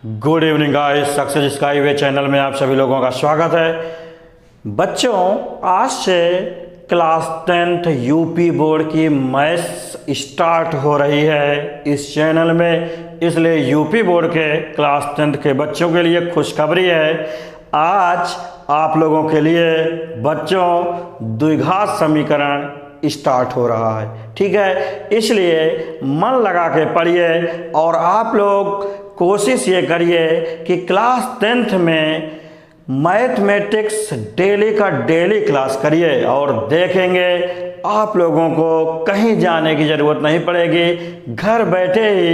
Good evening guys, success skyway channel में आप सभी लोगों का स्वागत है। बच्चों, आज से क्लास 10th यूपी बोर्ड की मैथ्स स्टार्ट हो रही है इस चैनल में, इसलिए यूपी बोर्ड के क्लास 10th के बच्चों के लिए खुशखबरी है। आज आप लोगों के लिए बच्चों द्विघात समीकरण स्टार्ट हो रहा है, ठीक है। इसलिए मन लगा के पढ़िए और आप लोग कोशिश ये करिए कि क्लास 10th में मैथमेटिक्स डेली का डेली क्लास करिए और देखेंगे आप लोगों को कहीं जाने की ज़रूरत नहीं पड़ेगी। घर बैठे ही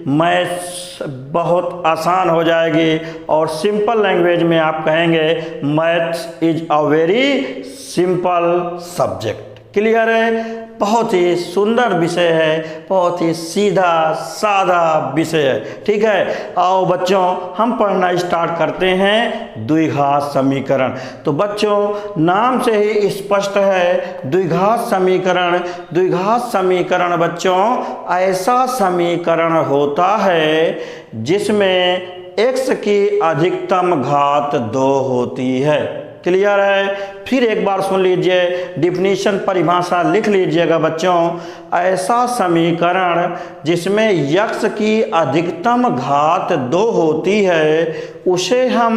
मैथ्स बहुत आसान हो जाएगी और सिंपल लैंग्वेज में आप कहेंगे maths is a very simple subject. Clear है? बहुत ही सुंदर विषय है, बहुत ही सीधा साधा विषय है, ठीक है। आओ बच्चों, हम पढ़ना स्टार्ट करते हैं द्विघात समीकरण। तो बच्चों, नाम से ही स्पष्ट है द्विघात समीकरण। द्विघात समीकरण बच्चों ऐसा समीकरण होता है जिसमें x की अधिकतम घात 2 होती है। क्लियर है? फिर एक बार सुन लीजिए, डिफिनीशन परिभाषा लिख लीजिएगा बच्चों। ऐसा समीकरण जिसमें x की अधिकतम घात 2 होती है उसे हम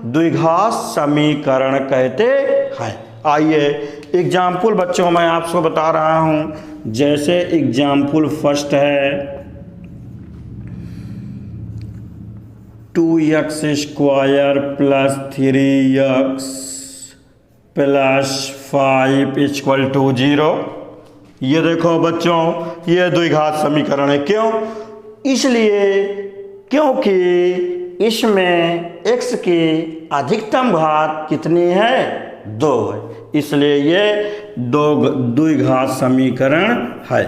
द्विघात समीकरण कहते हैं। आइए एग्जाम्पल बच्चों मैं आपको बता रहा हूं। जैसे एग्जाम्पल फर्स्ट है 2x square plus 3x plus 5 equal to 0। ये देखो बच्चों, ये द्विघात समीकरण है। क्यों? इसलिए क्योंकि इसमें x की अधिकतम घात कितनी है? 2 है, इसलिए ये द्विघात समीकरण है।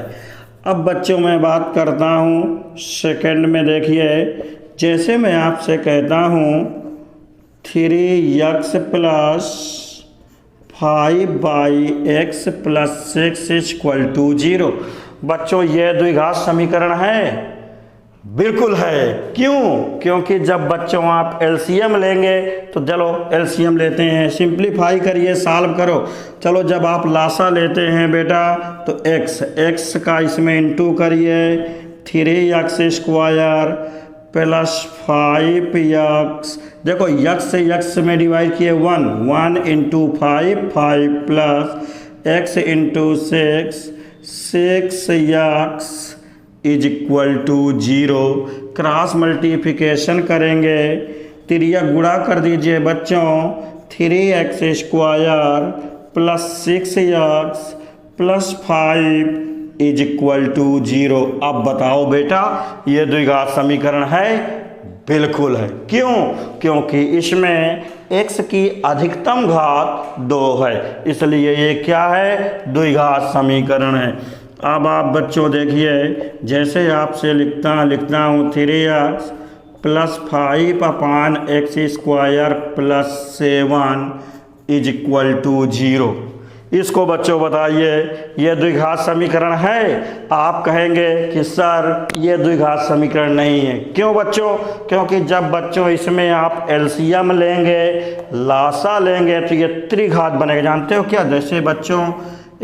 अब बच्चों मैं बात करता हूँ सेकंड में। देखिए, जैसे मैं आपसे कहता हूँ 3x plus 5/x plus 6 equal to 0। बच्चों, ये द्विघात समीकरण है? बिल्कुल है। क्यों? क्योंकि जब बच्चों आप एलसीएम लेंगे तो चलो एलसीएम लेते हैं, सिंप्लीफाई करिए, सॉल्व करो। चलो जब आप लासा लेते हैं बेटा तो x का इसमें इंटू करिए, 3x स्क्वायर प्लस 5x, देखो x से x में डिवाइड किए 1 into 5 plus x into 6 6x is equal to 0। Cross multiplication करेंगे, त्रिया गुणा कर दीजिए बच्चों, 3x square plus 6x plus 5 is equal to 0। अब बताओ बेटा, ये द्विघात समीकरण है? बिल्कुल है। क्यों? क्योंकि इसमें x की अधिकतम घात 2 है, इसलिए ये क्या है? द्विघात समीकरण है। अब आप बच्चों देखिए, जैसे आपसे लिखता हूँ 3x plus 5/x square plus 7 is equal to 0। इसको बच्चों बताइए, ये द्विघात समीकरण है? आप कहेंगे कि सर ये द्विघात समीकरण नहीं है। क्यों बच्चों? क्योंकि जब बच्चों इसमें आप एलसीएम लेंगे, लासा लेंगे तो ये त्रिघात बनेगा। जानते हो क्या? जैसे बच्चों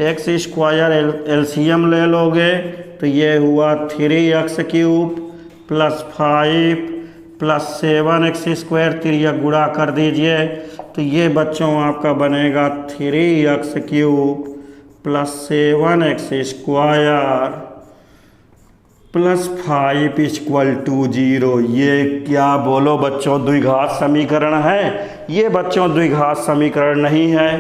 x स्क्वायर एलसीएम ले लोगे तो ये हुआ 3x cube plus 5 plus 7x square, त्रिया गुणा कर दीजिए तो ये बच्चों आपका बनेगा 3x cube plus 7x square plus 5 equal to 0। ये क्या बोलो बच्चों, द्विघात समीकरण है? ये बच्चों द्विघात समीकरण नहीं है।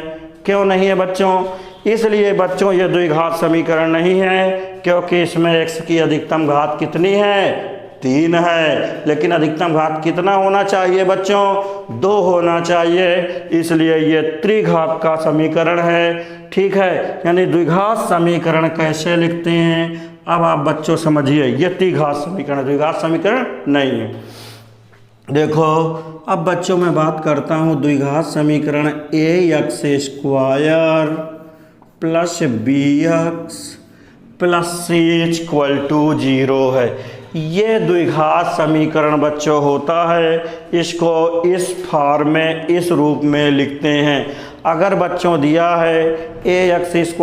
क्यों नहीं है बच्चों? इसलिए बच्चों ये द्विघात समीकरण नहीं है क्योंकि इसमें x की अधिकतम घात कितनी है? 3 है। लेकिन अधिकतम घात कितना होना चाहिए बच्चों? 2 होना चाहिए, इसलिए ये त्रिघात का समीकरण है, ठीक है। यानी द्विघात समीकरण कैसे लिखते हैं अब आप बच्चों समझिए। ये त्रिघात समीकरण, द्विघात समीकरण नहीं है। देखो अब बच्चों मैं बात करता हूँ द्विघात समीकरण ax square plus bx plus c equal to 0 है। ये द्विघात समीकरण बच्चों होता है। इसको इस फॉर्म में, इस रूप में लिखते हैं। अगर बच्चों दिया है ax²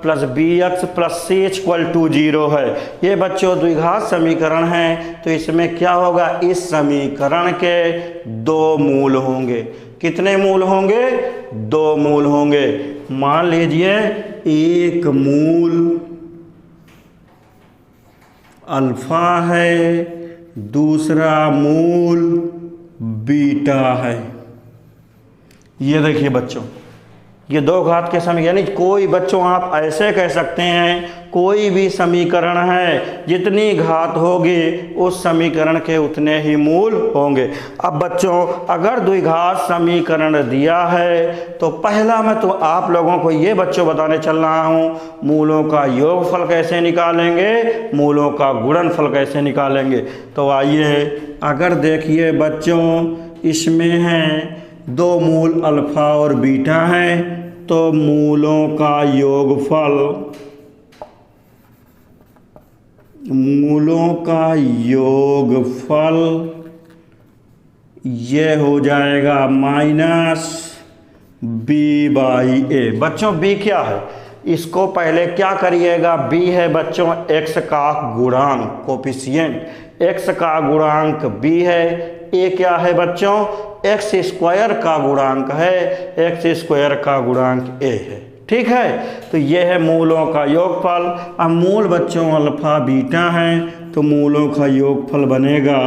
plus bx plus c equal to 0 है, ये बच्चों द्विघात समीकरण है, तो इसमें क्या होगा, इस समीकरण के 2 मूल होंगे। कितने मूल होंगे? 2 मूल होंगे। मान लीजिए एक मूल अल्फा है, दूसरा मूल बीटा है। ये देखिए बच्चों, ये 2 घात के समीकरण, यानी कोई बच्चों आप ऐसे कह सकते हैं कोई भी समीकरण है, जितनी घात होगी उस समीकरण के उतने ही मूल होंगे। अब बच्चों अगर द्विघात समीकरण दिया है तो पहला मैं तो आप लोगों को ये बच्चों बताने चल रहा हूँ, मूलों का योगफल कैसे निकालेंगे, मूलों का गुणनफल कैसे निकालेंगे। तो आइए, अगर देखिए बच्चों इसमें हैं 2 मूल अल्फा और बीटा है, तो मूलों का योगफल, ये हो जाएगा -b/a। बच्चों b क्या है, इसको पहले क्या करिएगा, b है बच्चों x का गुणांक, कोफिशिएंट, x का गुणांक b है, a क्या है बच्चों, x² का गुणांक है, x² का गुणांक a है। ठीक है, तो यह है मूलों का योगफल। अब मूल बच्चों अल्फा बीटा है, तो मूलों का योगफल बनेगा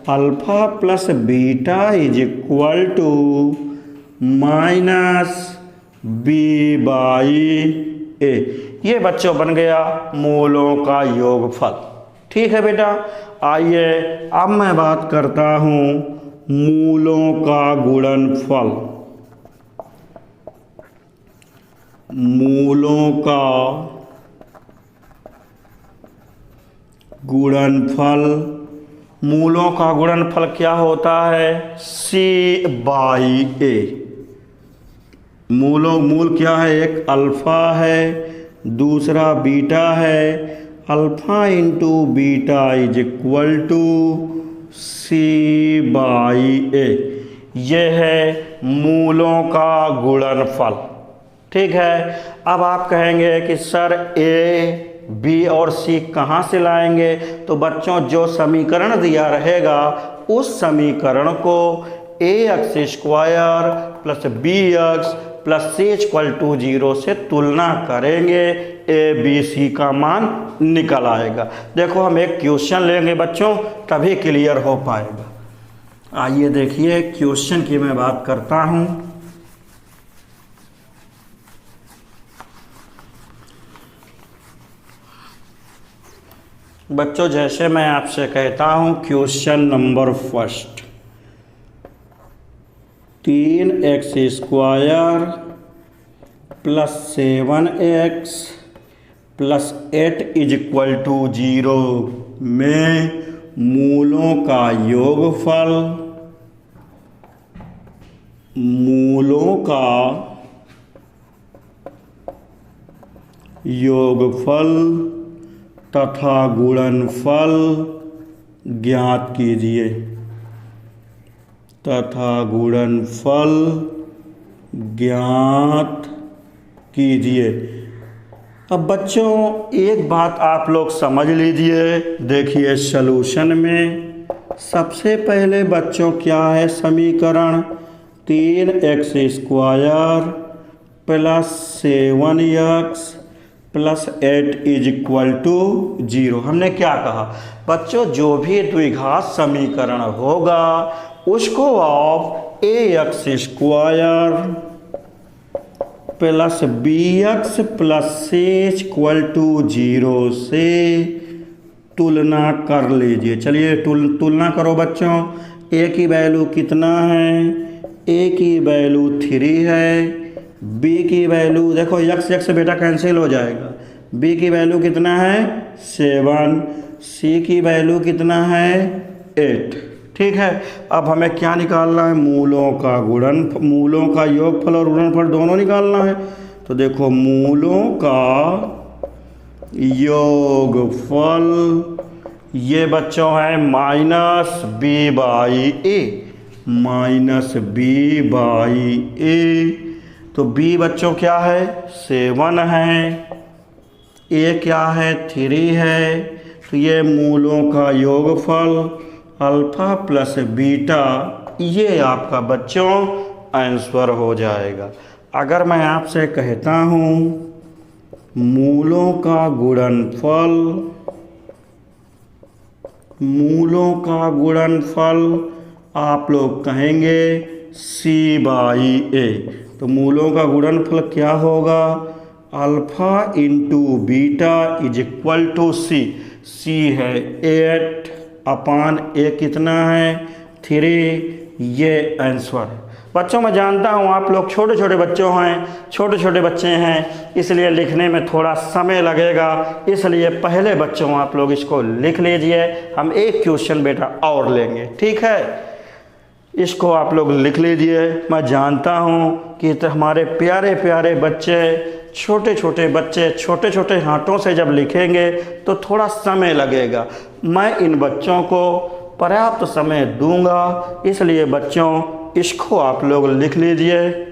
alpha plus beta is equal to -b/a। ये बच्चों बन गया मूलों का योगफल। ठीक है बेटा, आइए अब मैं बात करता हूँ मूलों का गुणनफल। मूलों का गुणनफल, मूलों का गुणनफल क्या होता है, c/a। मूल क्या है, एक अल्फा है, दूसरा बीटा है, alpha into beta is equal to c/a। यह है मूलों का गुणनफल। ठीक है, अब आप कहेंगे कि सर a, b और c कहाँ से लाएंगे, तो बच्चों जो समीकरण दिया रहेगा उस समीकरण को ax² plus bx plus c equal to 0 से तुलना करेंगे, a b c का मान निकल आएगा। देखो हम एक क्वेश्चन लेंगे बच्चों, तभी क्लियर हो पाएगा। आइए देखिए क्वेश्चन की मैं बात करता हूँ। बच्चों जैसे मैं आपसे कहता हूँ question number first, 3x² plus 7x plus 8 is equal to 0 में मूलों का योगफल, मूलों का योगफल तथा गुणनफल ज्ञात कीजिए, तथा गुणनफल ज्ञात कीजिए। अब बच्चों एक बात आप लोग समझ लीजिए, देखिए सॉल्यूशन में सबसे पहले बच्चों क्या है समीकरण, 3x² plus 7x plus 8 is equal to 0। हमने क्या कहा बच्चों, जो भी द्विघात समीकरण होगा उसको आप ax² plus bx plus c equal to 0 से तुलना कर लीजिए। चलिए तुलना करो बच्चों। a की वैल्यू कितना है, a की वैल्यू 3 है, b की वैल्यू देखो x बेटा कैंसिल हो जाएगा, b की वैल्यू कितना है 7, c की वैल्यू कितना है 8। ठीक है, अब हमें क्या निकालना है, मूलों का योगफल और गुणनफल दोनों निकालना है। तो देखो मूलों का योगफल ये बच्चों है minus B by A, minus B by A. तो बी बच्चों क्या है 7 है, ए क्या है 3 है। तो ये मूलों का योगफल अल्फा प्लस बीटा, ये आपका बच्चों आंसर हो जाएगा। अगर मैं आपसे कहता हूँ मूलों का गुणनफल, मूलों का गुणनफल आप लोग कहेंगे सी बाई ए। तो मूलों का गुणनफल क्या होगा, alpha into beta is equal to C. C है 8 अपान ए कितना है 3, ये आंसर है। बच्चों मैं जानता हूँ आप लोग छोटे छोटे बच्चों हैं, छोटे छोटे बच्चे हैं, इसलिए लिखने में थोड़ा समय लगेगा, इसलिए पहले बच्चों आप लोग इसको लिख लीजिए। हम एक क्वेश्चन बेटा और लेंगे, ठीक है, इसको आप लोग लिख लीजिए। मैं जानता हूँ कि तो हमारे प्यारे प्यारे बच्चे, छोटे छोटे बच्चे छोटे छोटे हाथों से जब लिखेंगे तो थोड़ा समय लगेगा। मैं इन बच्चों को पर्याप्त समय दूंगा, इसलिए बच्चों इसको आप लोग लिख लीजिए।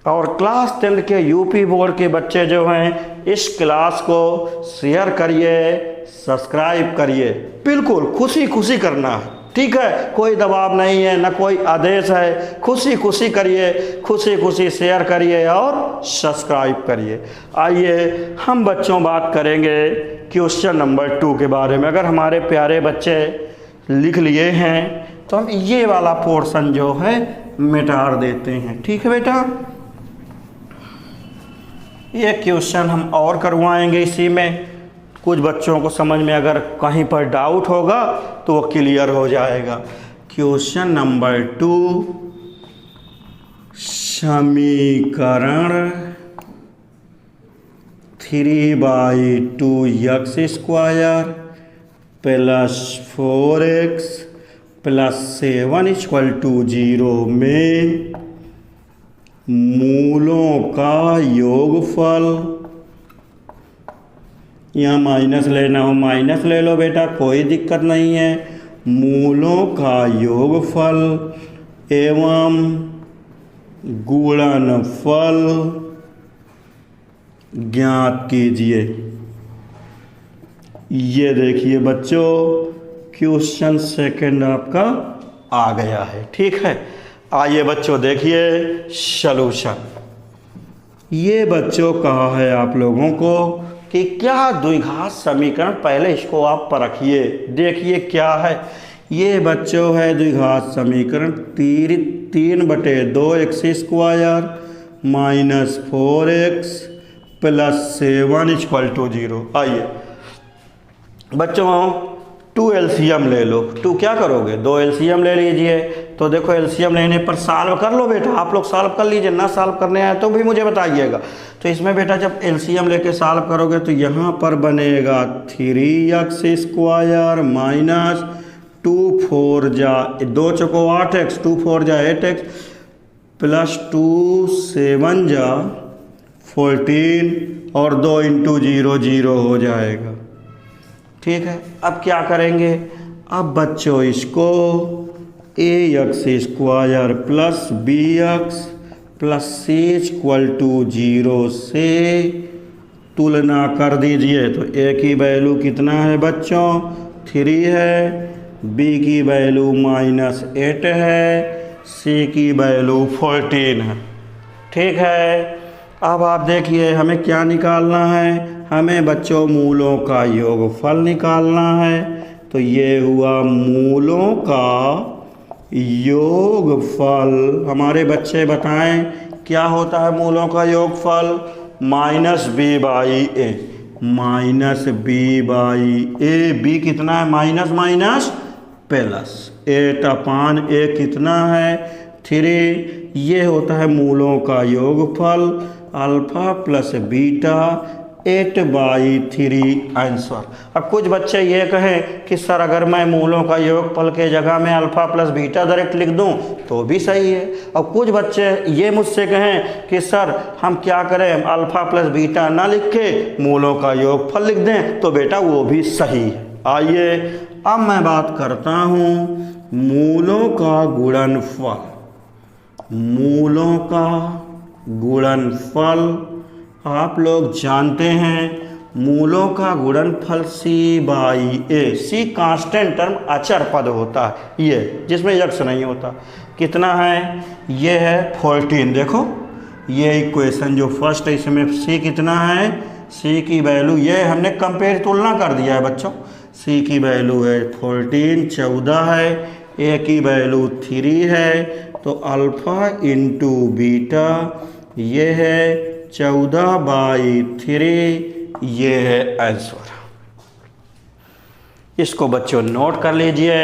और क्लास 10 के यूपी बोर्ड के बच्चे जो हैं इस क्लास को शेयर करिए, सब्सक्राइब करिए, बिल्कुल खुशी खुशी करना है, ठीक है, कोई दबाव नहीं है, ना कोई आदेश है, खुशी खुशी करिए, खुशी खुशी शेयर करिए और सब्सक्राइब करिए। आइए हम बच्चों बात करेंगे क्वेश्चन नंबर 2 के बारे में। अगर हमारे प्यारे बच्चे लिख लिए हैं तो हम ये वाला पोर्शन जो है मिटा देते हैं, ठीक है बेटा। ये क्वेश्चन हम और करवाएंगे इसी में, कुछ बच्चों को समझ में अगर कहीं पर डाउट होगा तो वो क्लियर हो जाएगा। क्वेश्चन नंबर 2, समीकरण 3/2x² प्लस 4x प्लस 7 = 0 में मूलों का योगफल, यहाँ माइनस लेना हो माइनस ले लो बेटा, कोई दिक्कत नहीं है। मूलों का योगफल एवं गुणनफल ज्ञात कीजिए। ये देखिए बच्चों क्वेश्चन सेकंड आपका आ गया है, ठीक है। आइए बच्चों देखिए सॉल्यूशन। ये बच्चों कहा है आप लोगों को कि क्या द्विघात समीकरण, पहले इसको आप परखिए, देखिए क्या है। ये बच्चों है द्विघात समीकरण 3/2x² माइनस 4x प्लस 7 = 0। आइए बच्चों 2 एलसीएम ले लो। 2 क्या करोगे, 2 एलसीएम ले लीजिए। तो देखो एलसीएम लेने पर सॉल्व कर लो बेटा, आप लोग सॉल्व कर लीजिए, ना सॉल्व करने आए तो भी मुझे बताइएगा। तो इसमें बेटा जब एलसीएम लेके सॉल्व करोगे तो यहाँ पर बनेगा 3x² माइनस 2 4 जा 2 चौको 8x 2 4 जा 8x प्लस 2 7 जा 14 और 2 × 0 0 हो जाएगा, ठीक है। अब क्या करेंगे, अब बच्चों इसको ax² plus bx plus c = 0 से तुलना कर दीजिए। तो a की वैल्यू कितना है बच्चों 3 है, b की वैल्यू -8 है, c की वैल्यू 14 है, ठीक है। अब आप देखिए हमें क्या निकालना है, हमें बच्चों मूलों का योगफल निकालना है। तो ये हुआ मूलों का योगफल। हमारे बच्चे बताएं क्या होता है मूलों का योगफल, -b/a, -b/a। b कितना है माइनस माइनस प्लस 8/a कितना है 3। ये होता है मूलों का योगफल अल्फा प्लस बीटा 8/3 आंसर। अब कुछ बच्चे ये कहें कि सर अगर मैं मूलों का योगफल के जगह में अल्फा प्लस बीटा डायरेक्ट लिख दूं तो भी सही है। और कुछ बच्चे ये मुझसे कहें कि सर हम क्या करें, अल्फा प्लस बीटा ना लिख के मूलों का योगफल लिख दें, तो बेटा वो भी सही है, आइए अब मैं बात करता हूँ मूलों का गुणनफल। मूलों का गुणनफल आप लोग जानते हैं, मूलों का गुणनफल C/A। C कांस्टेंट टर्म, अचर पद होता है ये, जिसमें यक्स नहीं होता। कितना है? ये है 14। देखो ये इक्वेशन जो फर्स्ट है इसमें C कितना है? C की वैल्यू, ये हमने कंपेयर तुलना कर दिया है बच्चों। C की वैल्यू है 14, 14 है। A की वैल्यू 3 है, तो अल्फ़ा इंटू बीटा ये है 14/3, ये है आंसर। इसको बच्चों नोट कर लीजिए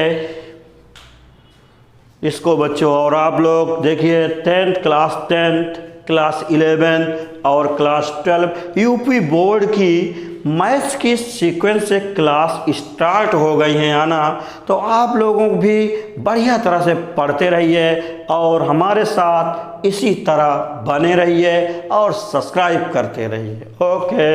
इसको बच्चों। और आप लोग देखिए 10th क्लास 10th क्लास 11 और क्लास 12 यूपी बोर्ड की मैथ्स की सीक्वेंस से क्लास स्टार्ट हो गई हैं आना, तो आप लोगों को भी बढ़िया तरह से पढ़ते रहिए और हमारे साथ इसी तरह बने रहिए और सब्सक्राइब करते रहिए। ओके।